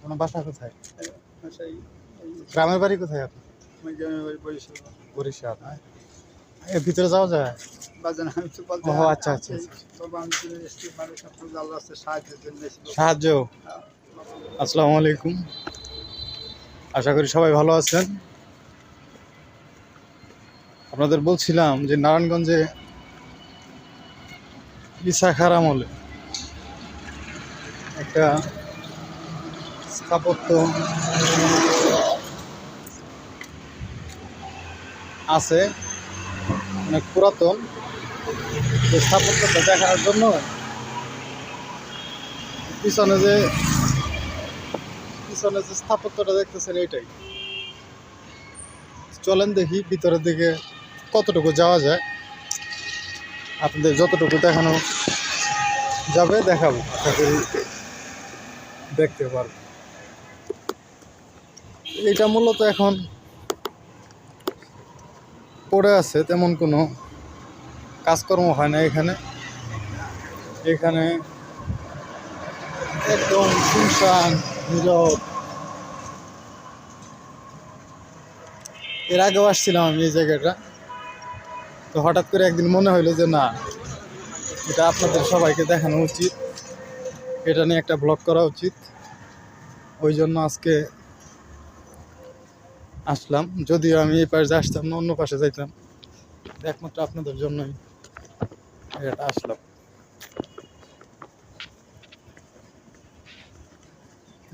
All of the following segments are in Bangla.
আপনার বাসা কোথায়? বাসায় গ্রামের বাড়ি কোথায় আপনার? আমার গ্রামের বাড়ি বরিশাল। বরিশাল। এর ভিতরে যাওয়া যায়? বাজান আমি তো বলতে ও আচ্ছা আচ্ছা আচ্ছা। তবে আমি চলে এসেছি মানুষ আপনাদের আল্লাহ রাস্তায় সাহায্যের জন্য এসেছিল। সাহায্য। আসসালামু আলাইকুম, আশা করি সবাই ভালো আছেন। আপনাদের বলছিলাম যে নারায়ণগঞ্জে ঈসা খাঁর আমলে একটা স্থাপত্য আছে, অনেক পুরাতন। যে স্থাপত্যটা দেখানোর জন্য পিছনে যে স্থাপত্যটা দেখতেছেন এইটাই। চলেন দেখি ভিতরের দিকে কতটুকু যাওয়া যায়, আপনাদের যতটুকু দেখানো যাবে দেখাবো, আশা করি দেখতে পারবো। এটা মূলত এখন পড়ে আছে, তেমন কোনো কাজকর্ম হয় না এখানে। এখানে একদম শুনশান নীরব। এর আগেও আসছিলাম আমি এই জায়গাটা, তো হঠাৎ করে একদিন মনে হইলো যে না, এটা আপনাদের সবাইকে দেখানো উচিত, এটা নিয়ে একটা ব্লগ করা উচিত। ওই জন্য আজকে আসলাম, যদিও আমি এই পাশে আসতাম না, অন্য পাশে যাইতাম, একমাত্র আপনাদের জন্যই এটা আসলাম।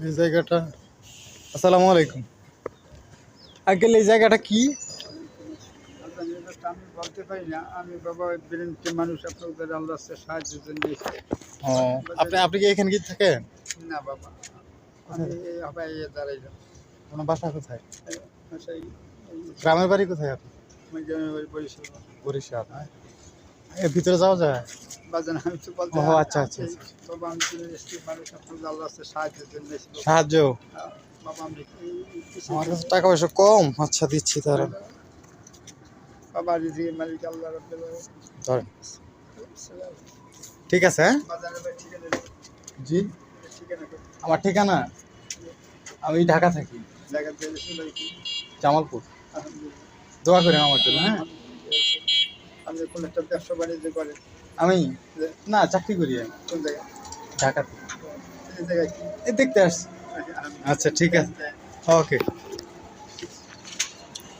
এই জায়গাটা, আসসালামু আলাইকুম আঙ্কেল, এই জায়গাটা কি? আমি বলতে পারি না, আমি বাবা বিরুদ্ধে মানুষ আপনাদের আল্লাহ রাস্তায় সাহায্যের জন্য এসেছি। ও, আপনি কি এখানে কি থাকেন? না বাবা, আমি আবার দাঁড়াইলাম। আপনার বাসা কোথায়? বাসায় গ্রামের বাড়ি কোথায় আপনার? আমার গ্রামের বাড়ি বরিশাল। বরিশাল। এর ভিতরে যাওয়া যায়? বাজান আমি তো বলতে ও আচ্ছা আচ্ছা আচ্ছা। তবে আমি চলে এসেছি মানুষ আপনাদের আল্লাহ রাস্তায় সাহায্যের জন্য এসেছিল। সাহায্য? বাবা আমি আমার কাছে টাকা পয়সা কম, আচ্ছা দিচ্ছি। তারা বাবা রিজিকের মালিক আল্লাহ রাব্বুল আলামিন। ধরেন, ঠিক আছে। হ্যাঁ বাজারের ভাই ঠিকানা জি, ঠিকানা আমার ঠিকানা, আমি ঢাকা থাকি, জায়গা দিয়ে শুনলাম কি জামালপুর। আলহামদুলিল্লাহ। দোয়া করেন আমার জন্য। হ্যাঁ, আপনি কোন একটা ব্যবসা বাণিজ্য করেন? আমি না, চাকরি করি আমি কোন জায়গায়? ঢাকাতে। এই জায়গায় কি এই দেখতে আসছি। আচ্ছা ঠিক আছে, ওকে।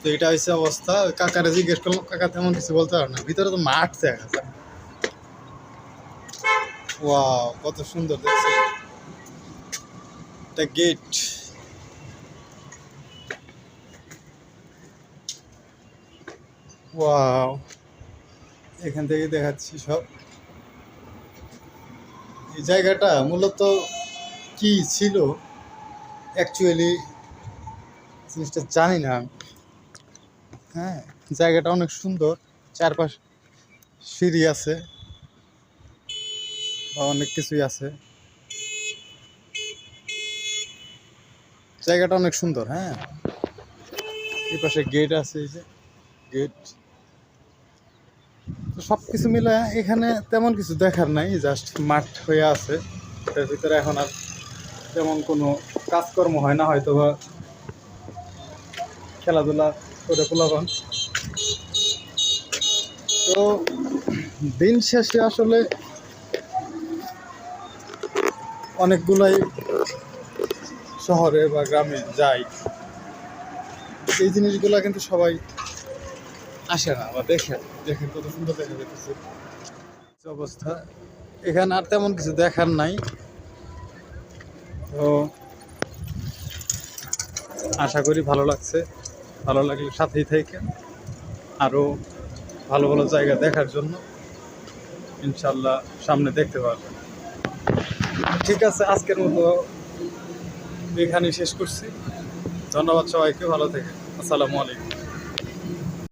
তো এটা হচ্ছে অবস্থা। কাকারে জিজ্ঞেস করলাম, কাকা তেমন কিছু বলতে পারে না। ভিতরে তো মাঠ দেখা যায়। ওয়াও, কত সুন্দর দেখছি। এটা গেট। ওয়াও, এখান থেকে দেখাচ্ছি সব। এই জায়গাটা মূলত কি ছিল অ্যাকচুয়ালি জিনিসটা জানি না। হ্যাঁ, জায়গাটা অনেক সুন্দর, চারপাশ সিঁড়ি আছে বা অনেক কিছুই আছে। জায়গাটা অনেক সুন্দর। হ্যাঁ, এই পাশে গেট আছে, এই যে গেট। তো সব কিছু মিলে এখানে তেমন কিছু দেখার নাই, জাস্ট মাঠ হয়ে আছে। এটার ভিতরে এখন আর তেমন কোনো কাজকর্ম হয় না, হয়তো বা খেলাধুলা করে পোলাপান। তো দিন শেষে আসলে অনেকগুলাই শহরে বা গ্রামে যাই, এই জিনিসগুলো কিন্তু সবাই আসে না বা দেখেন কত সুন্দর দেখা যেতেছে অবস্থা। এখানে আর তেমন কিছু দেখার নাই। তো আশা করি ভালো লাগছে, ভালো লাগলে সাথেই থাকেন, আরও ভালো ভালো জায়গা দেখার জন্য ইনশাল্লাহ সামনে দেখতে পারবেন। ঠিক আছে, আজকের মতো এখানেই শেষ করছি। ধন্যবাদ সবাইকে, ভালো থেকে। আসসালামু আলাইকুম।